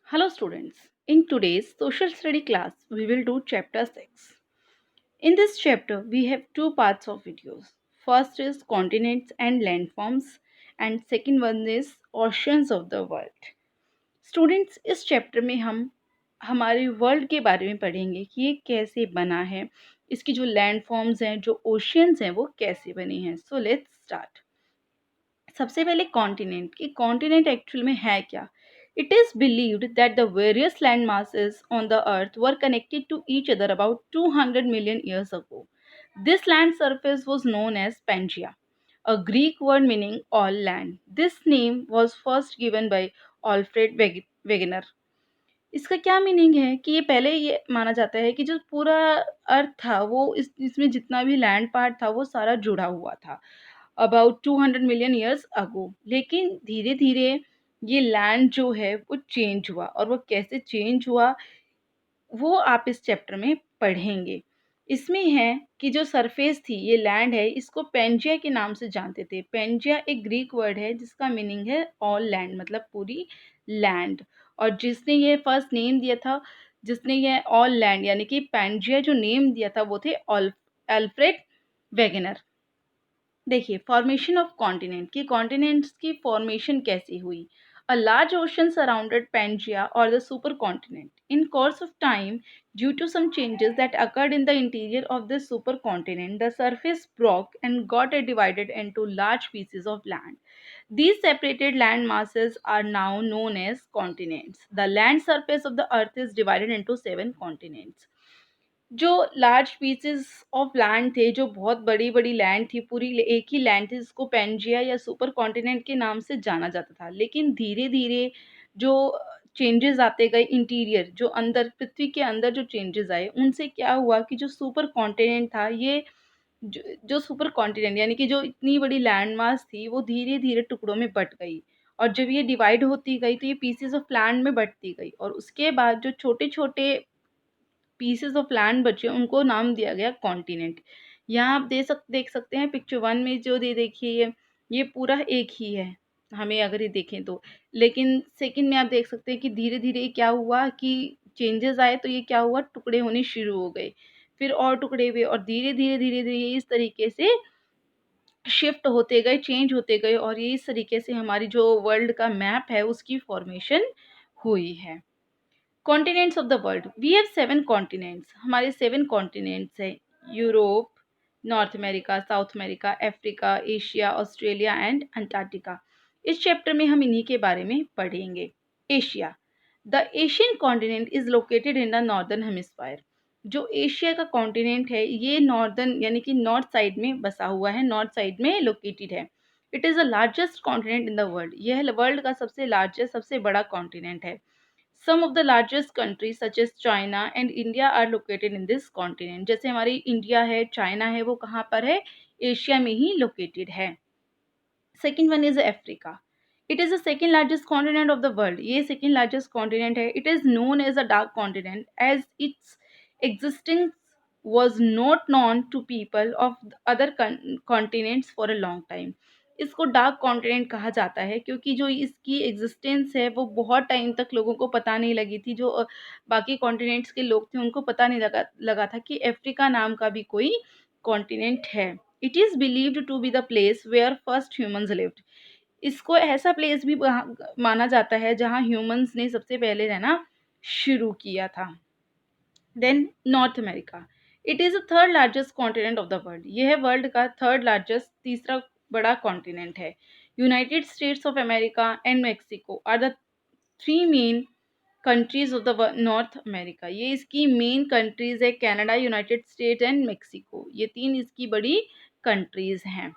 Hello students, in today's social study class we will do chapter 6. In this chapter we have two parts of videos. First is continents and landforms and second one is oceans of the world. Students इस chapter में हम हमारे world के बारे में पढ़ेंगे कि ये कैसे बना है, इसकी जो लैंडफॉर्म्स हैं, जो ओशियंस हैं वो कैसे बने हैं. So let's start. सबसे पहले कॉन्टिनेंट कि कॉन्टिनेंट एक्चुअल में है क्या. It is believed that the various land masses on the earth were connected to each other about 200 million years ago. This land surface was known as Pangaea, a Greek word meaning all land. This name was first given by Alfred Wegener. इसका क्या meaning है कि ये पहले ये माना जाता है कि जो पूरा अर्थ था वो इसमें जितना भी लैंड पार्ट था वो सारा जुड़ा हुआ था अबाउट 200 मिलियन ईयर्स अगो. लेकिन धीरे धीरे ये लैंड जो है वो चेंज हुआ और वो कैसे चेंज हुआ वो आप इस चैप्टर में पढ़ेंगे. इसमें है कि जो सरफेस थी ये लैंड है इसको पेंजिया के नाम से जानते थे. पेंजिया एक ग्रीक वर्ड है जिसका मीनिंग है ऑल लैंड, मतलब पूरी लैंड. और जिसने ये फर्स्ट नेम दिया था, जिसने ये ऑल लैंड यानी कि पेंजिया जो नेम दिया था वो थे अल्फ्रेड वेगनर. देखिए फॉर्मेशन ऑफ कॉन्टिनेंट कि कॉन्टिनेंट्स की फॉर्मेशन कैसी हुई. A large ocean surrounded Pangaea और the super continent. In course of time, due to some changes that occurred in the interior of this supercontinent, the surface broke and got divided into large pieces of land. These separated land masses are now known as continents. The land surface of the earth is divided into 7 continents. जो large pieces of land थे, जो बहुत बड़ी बड़ी land थी, पूरी एक ही land थी, जिसको पेंजिया या सुपर कॉन्टिनेंट के नाम से जाना जाता था. लेकिन धीरे धीरे जो चेंजेस आते गए इंटीरियर, जो अंदर पृथ्वी के अंदर जो चेंजेस आए उनसे क्या हुआ कि जो सुपर कॉन्टिनेंट था ये जो सुपर कॉन्टिनेंट यानी कि जो इतनी बड़ी लैंड मास थी वो धीरे धीरे टुकड़ों में बट गई. और जब ये डिवाइड होती गई तो ये पीसेस ऑफ लैंड में बटती गई और उसके बाद जो छोटे छोटे पीसेस ऑफ लैंड बचे उनको नाम दिया गया कॉन्टिनेंट. यहाँ आप देख सकते हैं पिक्चर वन में जो दे देखिए ये पूरा एक ही है हमें अगर ये देखें तो. लेकिन सेकंड में आप देख सकते हैं कि धीरे धीरे क्या हुआ कि चेंजेस आए तो ये क्या हुआ, टुकड़े होने शुरू हो गए, फिर और टुकड़े हुए और धीरे धीरे इस तरीके से शिफ्ट होते गए, चेंज होते गए और ये इस तरीके से हमारी जो वर्ल्ड का मैप है उसकी फॉर्मेशन हुई है. Continents of the world. We have 7 continents. हमारे 7 कॉन्टिनेंट्स हैं. Europe, North America, South America, Africa, Asia, Australia and Antarctica. इस चैप्टर में हम इन्हीं के बारे में पढ़ेंगे. Asia. The Asian continent is located in the northern hemisphere. जो एशिया का कॉन्टिनेंट है ये नॉर्दर्न यानी कि नॉर्थ साइड में बसा हुआ है, नॉर्थ साइड में लोकेटेड है. It is the largest continent in the world. यह वर्ल्ड का सबसे लार्जेस्ट, सबसे बड़ा कॉन्टिनेंट है. Some of the largest countries such as China and India are located in this continent. जैसे हमारी इंडिया है, चाइना है, वो कहाँ पर है, एशिया में ही लोकेटेड है. Second one is Africa. It is the second largest continent of the world. ये सेकेंड लार्जेस्ट कॉन्टिनेंट है. It is known as a dark continent as it's existence was not known to people of other continents for a long time. इसको dark continent कहा जाता है क्योंकि जो इसकी existence है वो बहुत टाइम तक लोगों को पता नहीं लगी थी. जो बाकी कॉन्टिनेंट्स के लोग थे उनको पता नहीं लगा था कि अफ्रीका नाम का भी कोई कॉन्टिनेंट है. It is believed to be the place where first humans lived. इसको ऐसा प्लेस भी माना जाता है जहाँ ह्यूमंस ने सबसे पहले रहना शुरू किया था. Then North America. It is the third largest continent of the world. यह वर्ल्ड का थर्ड लार्जेस्ट, तीसरा बड़ा कॉन्टिनेंट है. United States of America and Mexico are the three main countries of the North America. ये इसकी main countries है. Canada, United State and Mexico, ये तीन इसकी बड़ी कंट्रीज हैं.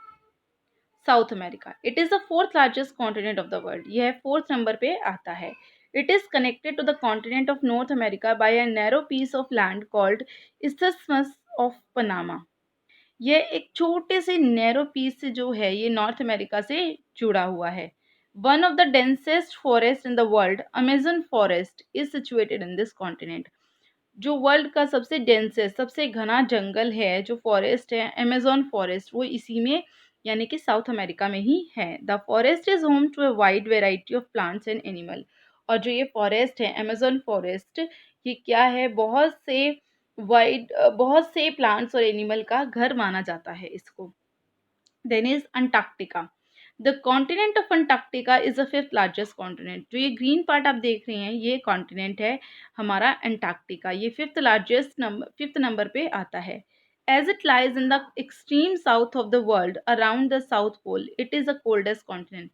South America. It is the fourth largest continent of the world. यह fourth number पे आता है. It is connected to the continent of North America by a narrow piece of land called isthmus of Panama. यह एक छोटे से narrow piece से जो है ये नॉर्थ अमेरिका से जुड़ा हुआ है. One of the densest forest in the world, Amazon forest, is situated in this continent. जो वर्ल्ड का सबसे डेंसेस्ट, सबसे घना जंगल है, जो फॉरेस्ट है, अमेजोन फॉरेस्ट, वो इसी में यानी कि साउथ अमेरिका में ही है. The forest is home to a wide variety of plants and animal. और जो ये फॉरेस्ट है अमेज़न फॉरेस्ट, ये क्या है, बहुत से प्लांट्स और एनिमल का घर माना जाता है इसको। Then is Antarctica. The continent of Antarctica is the fifth largest continent. जो ये ग्रीन पार्ट आप देख रहे हैं ये कॉन्टिनेंट है हमारा अंटार्कटिका, ये फिफ्थ नंबर पे आता है। As it lies in the extreme south of the world around the south pole, it is the coldest continent.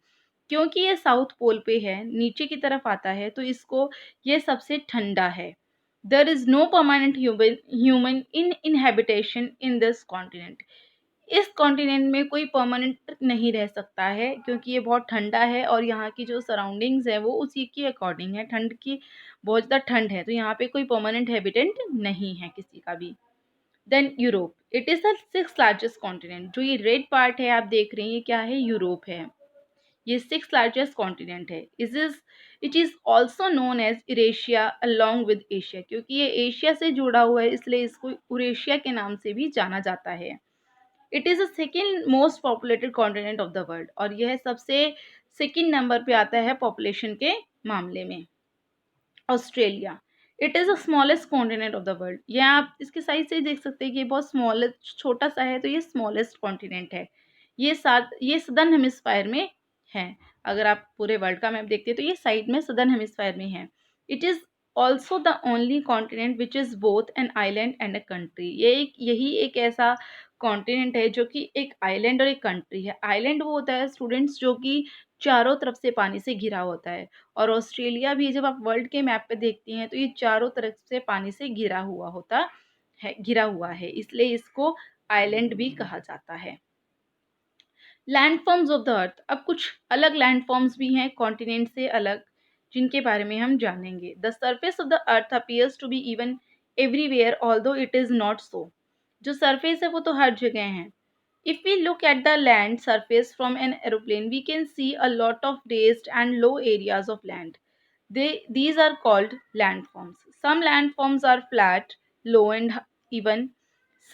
क्योंकि ये साउथ पोल पे है, नीचे की तरफ आता है, तो इसको ये सबसे ठंडा है। There is no permanent human in inhabitation in this continent. इस कॉन्टिनेंट में कोई परमानेंट नहीं रह सकता है क्योंकि ये बहुत ठंडा है और यहाँ की जो सराउंडिंग्स है वो उसी के अकॉर्डिंग है। ठंड की बहुत ज़्यादा ठंड है तो यहाँ पे कोई परमानेंट हैबिटेंट नहीं है किसी का भी। Then Europe, it is the six largest continent. जो ये रेड पार्ट है आप देख रहे हैं ये क्या है, यूरोप है। ये सिक्स लार्जेस्ट कॉन्टिनेंट है। It is also known as Eurasia along with Asia, क्योंकि ये एशिया से जुड़ा हुआ है इसलिए इसको यूरेशिया के नाम से भी जाना जाता है। It is the second most populated continent of the world, और यह सबसे सेकेंड नंबर पे आता है पॉपुलेशन के मामले में। Australia, it is the smallest continent of the world. यह आप इसके साइज से ही देख सकते हैं कि ये बहुत छोटा सा है, तो ये स्मॉलेस्ट कॉन्टिनेंट है। ये सदर्न हेमिस्फायर में है। अगर आप पूरे वर्ल्ड का मैप देखते हैं तो ये साइड में सदर्न हेमिस्फायर में है। It is also the only continent which is both an island and a country. यही एक ऐसा कॉन्टिनेंट है जो कि एक आइलैंड और एक कंट्री है। आइलैंड वो होता है स्टूडेंट्स जो कि चारों तरफ से पानी से घिरा होता है, और ऑस्ट्रेलिया भी जब आप वर्ल्ड के मैप पे देखती हैं तो ये चारों तरफ से पानी से घिरा हुआ है, इसलिए इसको आइलैंड भी कहा जाता है। लैंडफॉर्म्स ऑफ द अर्थ, अब कुछ अलग लैंडफॉर्म्स भी हैं कॉन्टिनेंट से अलग जिनके बारे में हम जानेंगे। The surface of the earth appears to be even everywhere although it is not so. जो सरफेस है वो तो हर जगह है। If we look at the land surface from an aeroplane, we can see a lot of raised and low areas of land. These are called landforms. Some landforms are flat, low and even.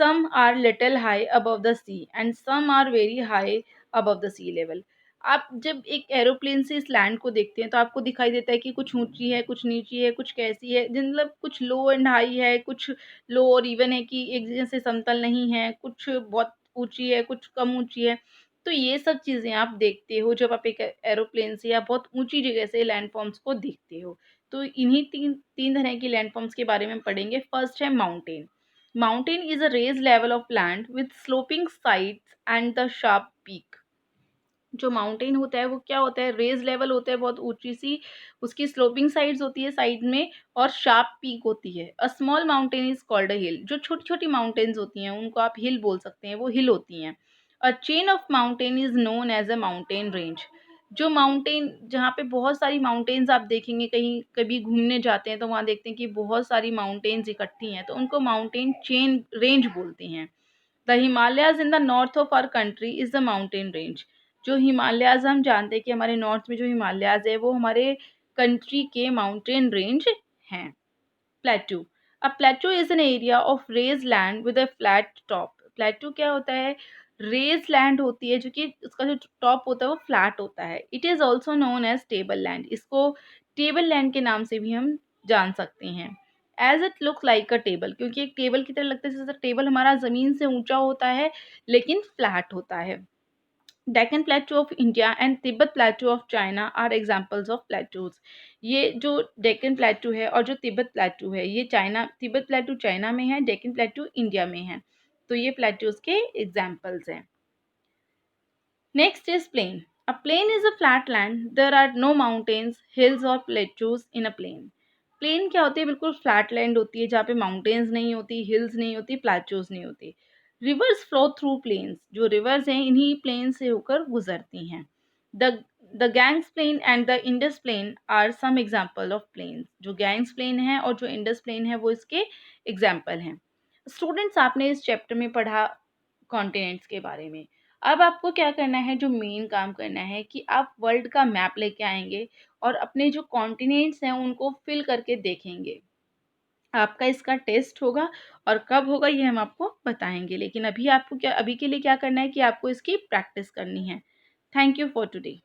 Some are little high above the sea and some are very high above the sea level. आप जब एक aeroplane से इस land को देखते हैं तो आपको दिखाई देता है कि कुछ ऊंची है, कुछ नीची है, कुछ कैसी है, मतलब कुछ लो एंड हाई है, कुछ लो और इवन है कि एक जैसे समतल नहीं है, कुछ बहुत ऊंची है, कुछ कम ऊंची है। तो ये सब चीज़ें आप देखते हो जब आप एक एरोप्लेन से या बहुत ऊंची जगह से लैंडफॉर्म्स को देखते हो। तो इन्हीं तीन तीन तरह की लैंडफॉर्म्स के बारे में पढ़ेंगे। फर्स्ट है mountain. Mountain is a raised level of land with sloping sides and the sharp peak. जो माउंटेन होता है वो क्या होता है, रेज लेवल होता है, बहुत ऊंची सी उसकी स्लोपिंग साइड्स होती है साइड में, और शार्प पीक होती है। A small mountain is called a hill. जो छोटी छोटी माउंटेन्स होती हैं उनको आप हिल बोल सकते हैं, वो हिल होती हैं। A chain of mountain is known as a mountain range. जो माउंटेन जहाँ पे बहुत सारी माउंटेन्स आप देखेंगे, कहीं कभी घूमने जाते हैं तो वहाँ देखते हैं कि बहुत सारी माउंटेन्स इकट्ठी हैं, तो उनको माउंटेन चेन रेंज बोलते हैं। The Himalayas in the north of our country is the mountain range. जो हिमालयाज हम जानते हैं कि हमारे नॉर्थ में जो हिमालयाज है वो हमारे कंट्री के माउंटेन रेंज हैं। Plateau, a plateau is an area of raised land with a flat top. Plateau क्या होता है, रेज लैंड होती है जो कि उसका जो टॉप होता है वो फ्लैट होता है। It is also known as table land. इसको टेबल लैंड के नाम से भी हम जान सकते हैं। As it look like a table, क्योंकि एक टेबल की तरह लगता है, जैसे टेबल हमारा जमीन से ऊंचा होता है लेकिन फ्लैट होता है। Deccan plateau of India and Tibet plateau of China are examples of plateaus. ये जो डेक्कन प्लेटू है और जो तिब्बत प्लेटू है ये तिब्बत प्लेटू चाइना में है, डेक्कन प्लेटू इंडिया में है। तो ये प्लेटूज के एग्जाम्पल्स हैं। Next is plain. A plain is a flat land. There are no mountains, hills or plateaus in a plain. Plain क्या होती है, बिल्कुल फ्लैट लैंड होती है जहाँ पे माउंटेन्स नहीं होती, हिल्स नहीं होती, प्लेटूज नहीं होती। Rivers flow through plains. जो रिवर्स हैं इन्हीं प्लेन से होकर गुजरती हैं। The the Ganges plain and the Indus plain are some example of plains. जो गैंग्स प्लेन है और जो इंडस प्लेन है वो इसके एग्जाम्पल हैं। स्टूडेंट्स, आपने इस चैप्टर में पढ़ा कॉन्टिनेंट्स के बारे में। अब आपको क्या करना है, जो मेन काम करना है कि आप वर्ल्ड का मैप लेके आएंगे और अपने जो कॉन्टिनेंट्स हैं उनको फिल करके देखेंगे। आपका इसका टेस्ट होगा और कब होगा ये हम आपको बताएंगे, लेकिन अभी के लिए क्या करना है कि आपको इसकी प्रैक्टिस करनी है। Thank you for today.